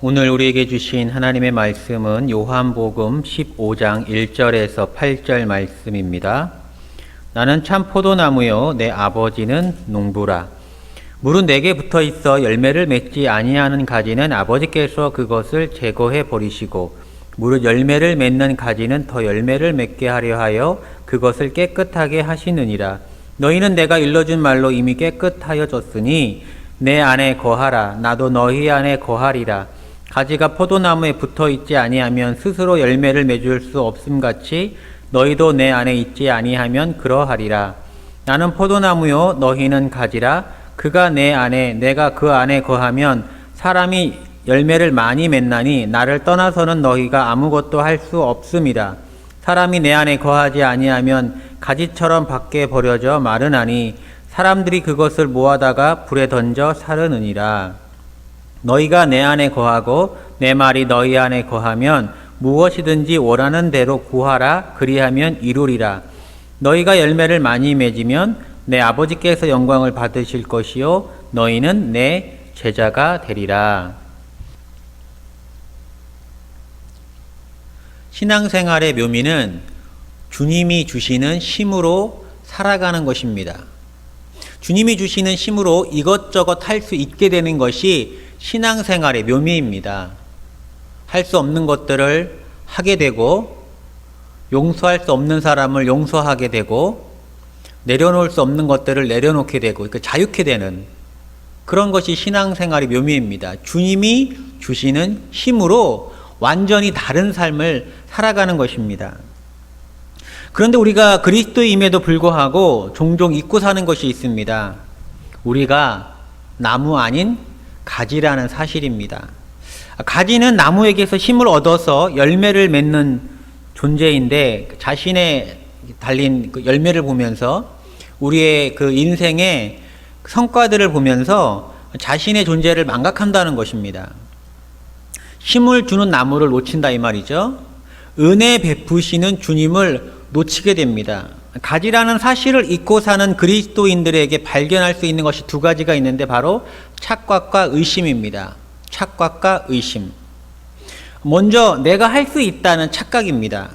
오늘 우리에게 주신 하나님의 말씀은 요한복음 15장 1절에서 8절 말씀입니다. 나는 참 포도나무요 내 아버지는 농부라. 물은 내게 붙어 있어 열매를 맺지 아니하는 가지는 아버지께서 그것을 제거해 버리시고 무릇 열매를 맺는 가지는 더 열매를 맺게 하려 하여 그것을 깨끗하게 하시느니라. 너희는 내가 일러준 말로 이미 깨끗하여졌으니 내 안에 거하라. 나도 너희 안에 거하리라. 가지가 포도나무에 붙어 있지 아니하면 스스로 열매를 맺을 수 없음같이 너희도 내 안에 있지 아니하면 그러하리라. 나는 포도나무요 너희는 가지라. 그가 내 안에 내가 그 안에 거하면 사람이 열매를 많이 맺나니 나를 떠나서는 너희가 아무것도 할 수 없음이라. 사람이 내 안에 거하지 아니하면 가지처럼 밖에 버려져 마르나니 사람들이 그것을 모아다가 불에 던져 사르느니라. 너희가 내 안에 거하고 내 말이 너희 안에 거하면 무엇이든지 원하는 대로 구하라. 그리하면 이루리라. 너희가 열매를 많이 맺으면 내 아버지께서 영광을 받으실 것이요 너희는 내 제자가 되리라. 신앙생활의 묘미는 주님이 주시는 힘으로 살아가는 것입니다. 주님이 주시는 힘으로 이것저것 할 수 있게 되는 것이 신앙생활의 묘미입니다. 할 수 없는 것들을 하게 되고 용서할 수 없는 사람을 용서하게 되고 내려놓을 수 없는 것들을 내려놓게 되고 그러니까 자유케 되는 그런 것이 신앙생활의 묘미입니다. 주님이 주시는 힘으로 완전히 다른 삶을 살아가는 것입니다. 그런데 우리가 그리스도임에도 불구하고 종종 잊고 사는 것이 있습니다. 우리가 나무 아닌 가지라는 사실입니다. 가지는 나무에게서 힘을 얻어서 열매를 맺는 존재인데 자신의 달린 그 열매를 보면서 우리의 그 인생의 성과들을 보면서 자신의 존재를 망각한다는 것입니다. 힘을 주는 나무를 놓친다 이 말이죠. 은혜 베푸시는 주님을 놓치게 됩니다. 가지라는 사실을 잊고 사는 그리스도인들에게 발견할 수 있는 것이 두 가지가 있는데 바로 착각과 의심입니다. 착각과 의심. 먼저 내가 할 수 있다는 착각입니다.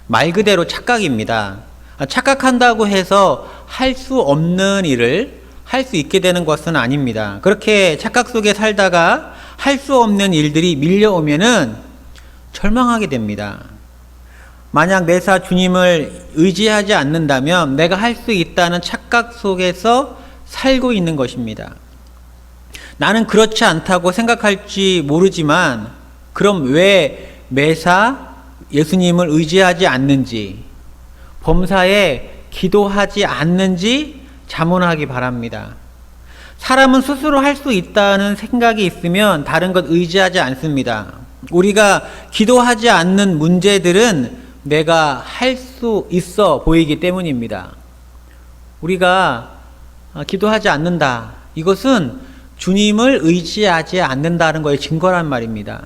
말 그대로 착각입니다. 착각한다고 해서 할 수 없는 일을 할 수 있게 되는 것은 아닙니다. 그렇게 착각 속에 살다가 할 수 없는 일들이 밀려오면은 절망하게 됩니다. 만약 매사 주님을 의지하지 않는다면 내가 할 수 있다는 착각 속에서 살고 있는 것입니다. 나는 그렇지 않다고 생각할지 모르지만 그럼 왜 매사 예수님을 의지하지 않는지 범사에 기도하지 않는지 자문하기 바랍니다. 사람은 스스로 할 수 있다는 생각이 있으면 다른 것 의지하지 않습니다. 우리가 기도하지 않는 문제들은 내가 할 수 있어 보이기 때문입니다. 우리가 기도하지 않는다. 이것은 주님을 의지하지 않는다는 것의 증거란 말입니다.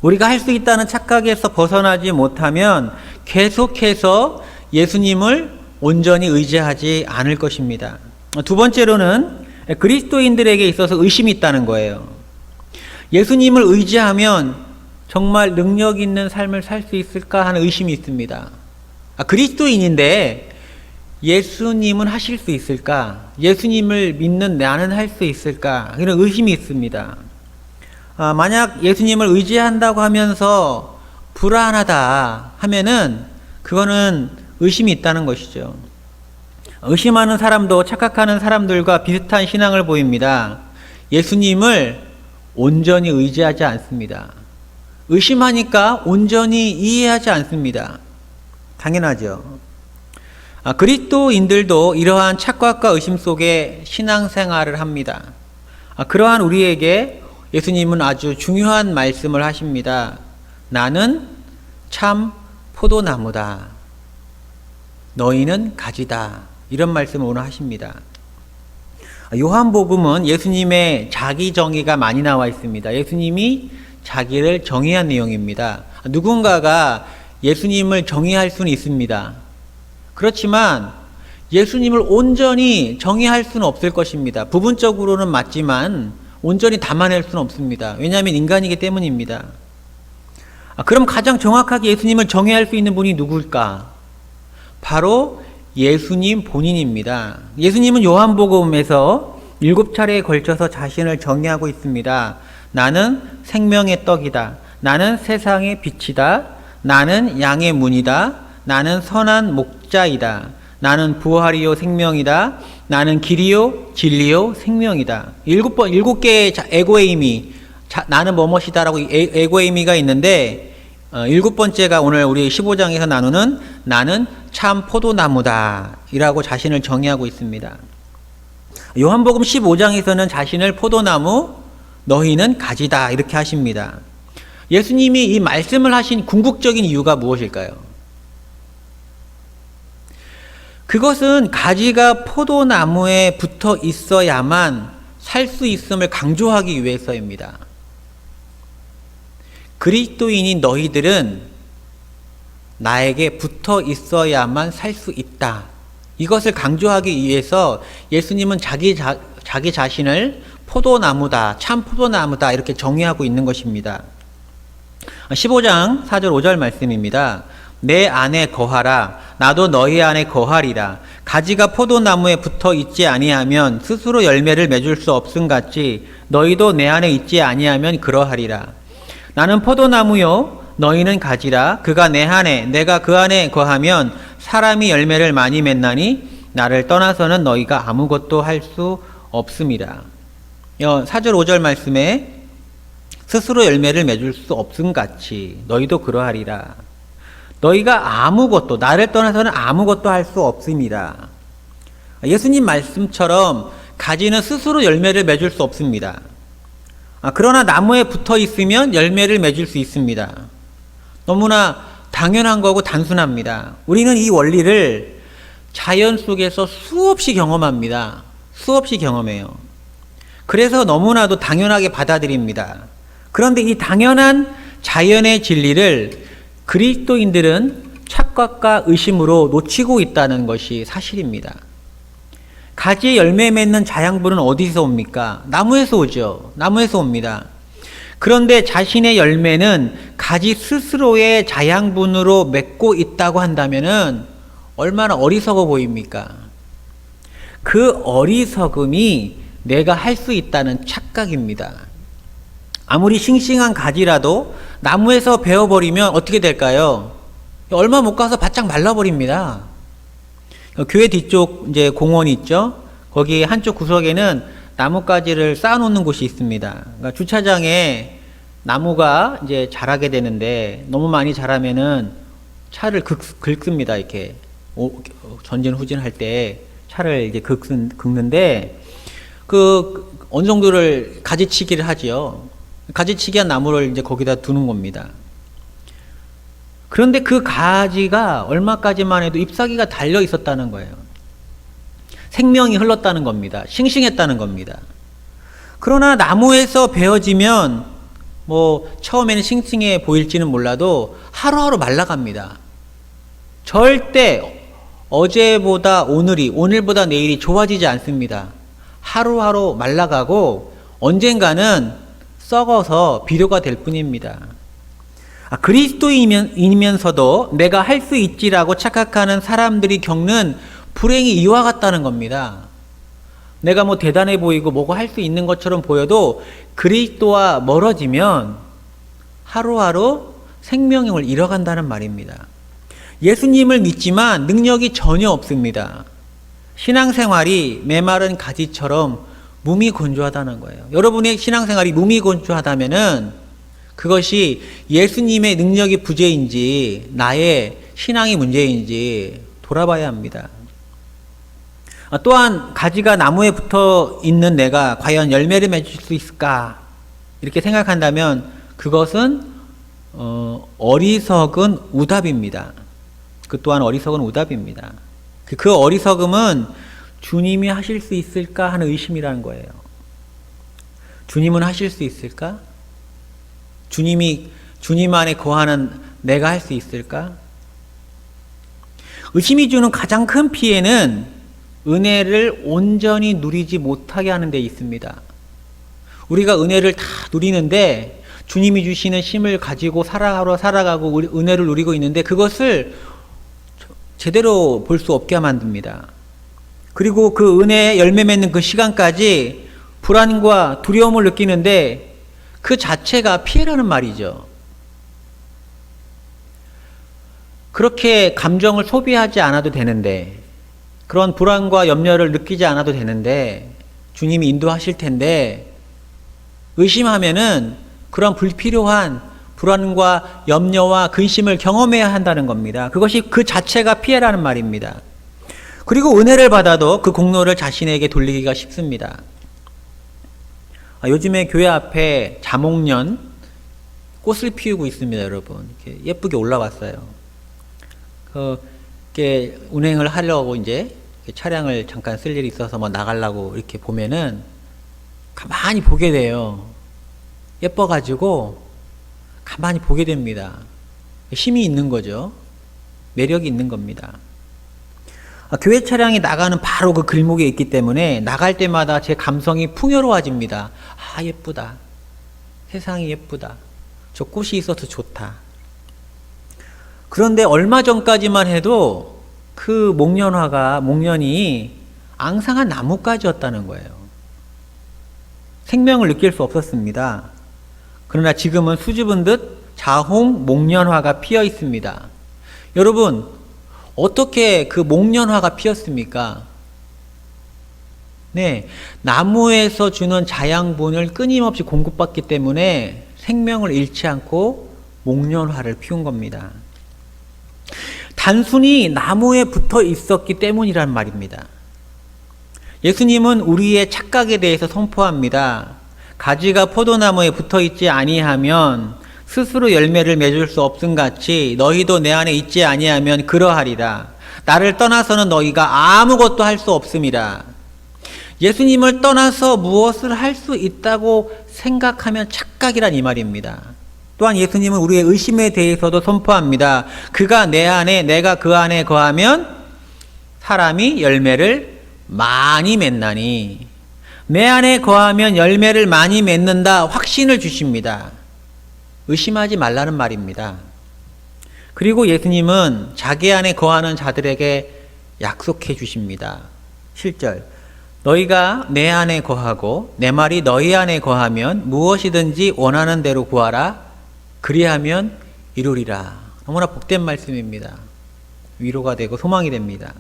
우리가 할 수 있다는 착각에서 벗어나지 못하면 계속해서 예수님을 온전히 의지하지 않을 것입니다. 두 번째로는 그리스도인들에게 있어서 의심이 있다는 거예요. 예수님을 의지하면 정말 능력 있는 삶을 살 수 있을까 하는 의심이 있습니다. 그리스도인인데 예수님은 하실 수 있을까? 예수님을 믿는 나는 할 수 있을까? 이런 의심이 있습니다. 만약 예수님을 의지한다고 하면서 불안하다 하면은 그거는 의심이 있다는 것이죠. 의심하는 사람도 착각하는 사람들과 비슷한 신앙을 보입니다. 예수님을 온전히 의지하지 않습니다. 의심하니까 온전히 이해하지 않습니다. 당연하죠. 그리스도인들도 이러한 착각과 의심 속에 신앙생활을 합니다. 그러한 우리에게 예수님은 아주 중요한 말씀을 하십니다. 나는 참 포도나무다. 너희는 가지다. 이런 말씀을 오늘 하십니다. 요한복음은 예수님의 자기 정의가 많이 나와 있습니다. 예수님이 자기를 정의한 내용입니다. 누군가가 예수님을 정의할 수는 있습니다. 그렇지만 예수님을 온전히 정의할 수는 없을 것입니다. 부분적으로는 맞지만 온전히 담아낼 수는 없습니다. 왜냐하면 인간이기 때문입니다. 그럼 가장 정확하게 예수님을 정의할 수 있는 분이 누굴까? 바로 예수님 본인입니다. 예수님은 요한복음에서 7차례에 걸쳐서 자신을 정의하고 있습니다. 나는 생명의 떡이다. 나는 세상의 빛이다. 나는 양의 문이다. 나는 선한 목자이다. 나는 부활이요 생명이다. 나는 길이요 진리요 생명이다. 7개의 에고의 의미, 나는 뭐뭐이다라고 에고의 의미가 있는데 7번째가 오늘 우리 15장에서 나누는 나는 참 포도나무다 이라고 자신을 정의하고 있습니다. 요한복음 15장에서는 자신을 포도나무, 너희는 가지다 이렇게 하십니다. 예수님이 이 말씀을 하신 궁극적인 이유가 무엇일까요? 그것은 가지가 포도나무에 붙어 있어야만 살 수 있음을 강조하기 위해서입니다. 그리스도인인 너희들은 나에게 붙어 있어야만 살 수 있다. 이것을 강조하기 위해서 예수님은 자기 자신을 포도나무다, 참 포도나무다 이렇게 정의하고 있는 것입니다. 15장 4절 5절 말씀입니다. 내 안에 거하라. 나도 너희 안에 거하리라. 가지가 포도나무에 붙어 있지 아니하면 스스로 열매를 맺을 수 없음같이 너희도 내 안에 있지 아니하면 그러하리라. 나는 포도나무요 너희는 가지라. 그가 내 안에 내가 그 안에 거하면 사람이 열매를 많이 맺나니 나를 떠나서는 너희가 아무것도 할 수 없음이라. 4절 5절 말씀에 스스로 열매를 맺을 수 없음같이 너희도 그러하리라. 너희가 아무것도 나를 떠나서는 아무것도 할 수 없음이라. 예수님 말씀처럼 가지는 스스로 열매를 맺을 수 없습니다. 그러나 나무에 붙어 있으면 열매를 맺을 수 있습니다. 너무나 당연한 거고 단순합니다. 우리는 이 원리를 자연 속에서 수없이 경험합니다. 수없이 경험해요. 그래서 너무나도 당연하게 받아들입니다. 그런데 이 당연한 자연의 진리를 그리스도인들은 착각과 의심으로 놓치고 있다는 것이 사실입니다. 가지에 열매 맺는 자양분은 어디서 옵니까? 나무에서 오죠. 나무에서 옵니다. 그런데 자신의 열매는 가지 스스로의 자양분으로 맺고 있다고 한다면은 얼마나 어리석어 보입니까? 그 어리석음이 내가 할 수 있다는 착각입니다. 아무리 싱싱한 가지라도 나무에서 베어버리면 어떻게 될까요? 얼마 못 가서 바짝 말라버립니다. 교회 뒤쪽 이제 공원이 있죠? 거기 한쪽 구석에는 나뭇가지를 쌓아놓는 곳이 있습니다. 그러니까 주차장에 나무가 이제 자라게 되는데 너무 많이 자라면은 차를 긁습니다. 이렇게 전진 후진할 때 차를 이제 긁는데 어느 정도를 가지치기를 하지요. 가지치기한 나무를 이제 거기다 두는 겁니다. 그런데 그 가지가 얼마까지만 해도 잎사귀가 달려 있었다는 거예요. 생명이 흘렀다는 겁니다. 싱싱했다는 겁니다. 그러나 나무에서 베어지면 처음에는 싱싱해 보일지는 몰라도 하루하루 말라갑니다. 절대 어제보다 오늘보다 내일이 좋아지지 않습니다. 하루하루 말라가고 언젠가는 썩어서 비료가 될 뿐입니다. 그리스도인이면서도 내가 할 수 있지라고 착각하는 사람들이 겪는 불행이 이와 같다는 겁니다. 내가 대단해 보이고 뭐가 할 수 있는 것처럼 보여도 그리스도와 멀어지면 하루하루 생명을 잃어간다는 말입니다. 예수님을 믿지만 능력이 전혀 없습니다. 신앙생활이 메마른 가지처럼 무미건조하다는 거예요. 여러분의 신앙생활이 무미건조하다면은 그것이 예수님의 능력이 부재인지 나의 신앙이 문제인지 돌아봐야 합니다. 또한 가지가 나무에 붙어 있는 내가 과연 열매를 맺을 수 있을까? 이렇게 생각한다면 그것은 어리석은 우답입니다. 그 또한 어리석은 우답입니다. 그 어리석음은 주님이 하실 수 있을까 하는 의심이라는 거예요. 주님은 하실 수 있을까? 주님 안에 거하는 내가 할 수 있을까? 의심이 주는 가장 큰 피해는 은혜를 온전히 누리지 못하게 하는 데 있습니다. 우리가 은혜를 다 누리는데 주님이 주시는 힘을 가지고 살아가고 은혜를 누리고 있는데 그것을 제대로 볼 수 없게 만듭니다. 그리고 그 은혜의 열매 맺는 그 시간까지 불안과 두려움을 느끼는데 그 자체가 피해라는 말이죠. 그렇게 감정을 소비하지 않아도 되는데, 그런 불안과 염려를 느끼지 않아도 되는데 주님이 인도하실 텐데 의심하면은 그런 불필요한 불안과 염려와 근심을 경험해야 한다는 겁니다. 그것이 그 자체가 피해라는 말입니다. 그리고 은혜를 받아도 그 공로를 자신에게 돌리기가 쉽습니다. 요즘에 교회 앞에 자목련 꽃을 피우고 있습니다, 여러분. 이렇게 예쁘게 올라왔어요. 이렇게 운행을 하려고 이제 차량을 잠깐 쓸 일이 있어서 뭐 나가려고 이렇게 보면은 가만히 보게 돼요. 예뻐가지고 가만히 보게 됩니다. 힘이 있는 거죠. 매력이 있는 겁니다. 교회 차량이 나가는 바로 그 길목에 있기 때문에 나갈 때마다 제 감성이 풍요로워집니다. 아, 예쁘다. 세상이 예쁘다. 저 꽃이 있어서 좋다. 그런데 얼마 전까지만 해도 그 목련이 앙상한 나뭇가지였다는 거예요. 생명을 느낄 수 없었습니다. 그러나 지금은 수줍은 듯 자홍 목련화가 피어 있습니다. 여러분, 어떻게 그 목련화가 피었습니까? 네, 나무에서 주는 자양분을 끊임없이 공급받기 때문에 생명을 잃지 않고 목련화를 피운 겁니다. 단순히 나무에 붙어 있었기 때문이란 말입니다. 예수님은 우리의 착각에 대해서 선포합니다. 가지가 포도나무에 붙어 있지 아니하면 스스로 열매를 맺을 수 없음같이 너희도 내 안에 있지 아니하면 그러하리라. 나를 떠나서는 너희가 아무것도 할 수 없음이라. 예수님을 떠나서 무엇을 할 수 있다고 생각하면 착각이란 이 말입니다. 또한 예수님은 우리의 의심에 대해서도 선포합니다. 그가 내 안에 내가 그 안에 거하면 사람이 열매를 많이 맺나니. 내 안에 거하면 열매를 많이 맺는다 확신을 주십니다. 의심하지 말라는 말입니다. 그리고 예수님은 자기 안에 거하는 자들에게 약속해 주십니다. 7절 너희가 내 안에 거하고 내 말이 너희 안에 거하면 무엇이든지 원하는 대로 구하라. 그리하면 이루리라. 너무나 복된 말씀입니다. 위로가 되고 소망이 됩니다.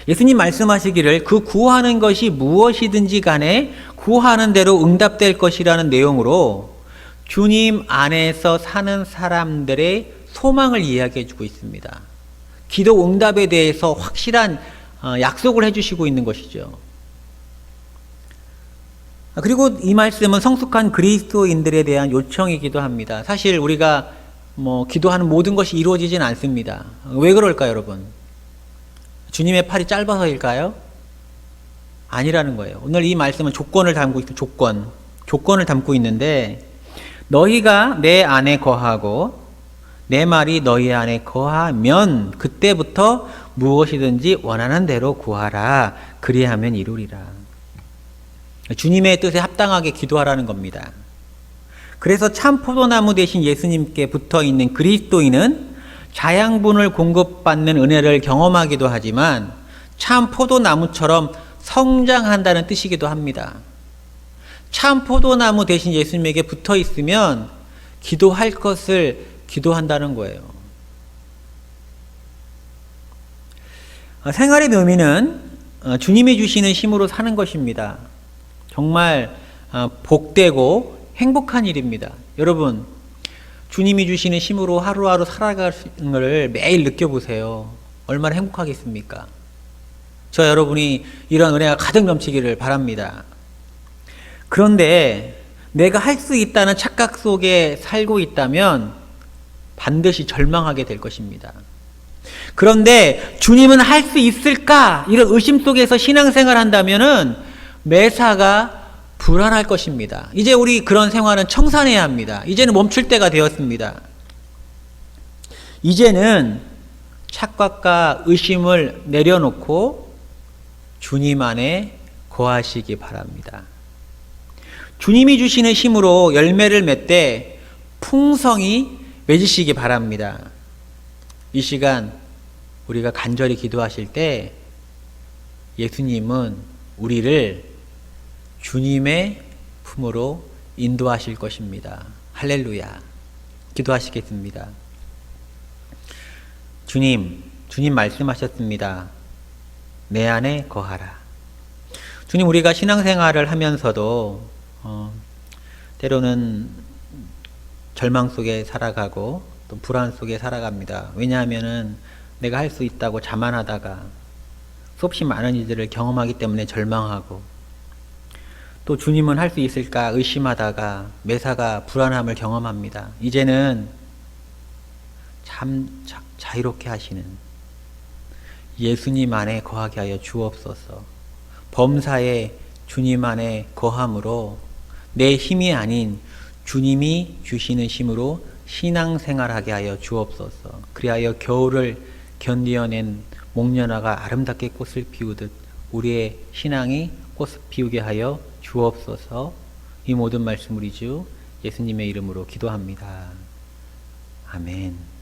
예수님 말씀하시기를 그 구하는 것이 무엇이든지 간에 구하는 대로 응답될 것이라는 내용으로 주님 안에서 사는 사람들의 소망을 이야기해 주고 있습니다. 기도 응답에 대해서 확실한 약속을 해주시고 있는 것이죠. 그리고 이 말씀은 성숙한 그리스도인들에 대한 요청이기도 합니다. 사실 우리가 기도하는 모든 것이 이루어지진 않습니다. 왜 그럴까요, 여러분? 주님의 팔이 짧아서일까요? 아니라는 거예요. 오늘 이 말씀은 조건을 담고 있고 조건을 담고 있는데 너희가 내 안에 거하고 내 말이 너희 안에 거하면 그때부터 무엇이든지 원하는 대로 구하라. 그리하면 이루리라. 주님의 뜻에 합당하게 기도하라는 겁니다. 그래서 참 포도나무 대신 예수님께 붙어있는 그리스도인은 자양분을 공급받는 은혜를 경험하기도 하지만 참 포도나무처럼 성장한다는 뜻이기도 합니다. 참 포도나무 대신 예수님에게 붙어 있으면 기도할 것을 기도한다는 거예요. 생활의 묘미는 주님이 주시는 힘으로 사는 것입니다. 정말 복되고 행복한 일입니다. 여러분, 주님이 주시는 힘으로 하루하루 살아가는 것을 매일 느껴보세요. 얼마나 행복하겠습니까? 저 여러분이 이런 은혜가 가득 넘치기를 바랍니다. 그런데 내가 할 수 있다는 착각 속에 살고 있다면 반드시 절망하게 될 것입니다. 그런데 주님은 할 수 있을까? 이런 의심 속에서 신앙생활 한다면은 매사가 불안할 것입니다. 이제 우리 그런 생활은 청산해야 합니다. 이제는 멈출 때가 되었습니다. 이제는 착각과 의심을 내려놓고 주님 안에 거하시기 바랍니다. 주님이 주시는 힘으로 열매를 맺되 풍성히 맺으시기 바랍니다. 이 시간 우리가 간절히 기도하실 때 예수님은 우리를 주님의 품으로 인도하실 것입니다. 할렐루야. 기도하시겠습니다. 주님 말씀하셨습니다. 내 안에 거하라. 주님, 우리가 신앙생활을 하면서도 때로는 절망 속에 살아가고 또 불안 속에 살아갑니다. 왜냐하면은 내가 할 수 있다고 자만하다가 수없이 많은 일들을 경험하기 때문에 절망하고, 또 주님은 할 수 있을까 의심하다가 매사가 불안함을 경험합니다. 이제는 참 자유롭게 하시는 예수님 안에 거하게 하여 주옵소서. 범사에 주님 안에 거함으로 내 힘이 아닌 주님이 주시는 힘으로 신앙생활하게 하여 주옵소서. 그리하여 겨울을 견디어낸 목련화가 아름답게 꽃을 피우듯 우리의 신앙이 꽃을 피우게 하여 주옵소서. 이 모든 말씀 우리 주 예수님의 이름으로 기도합니다. 아멘.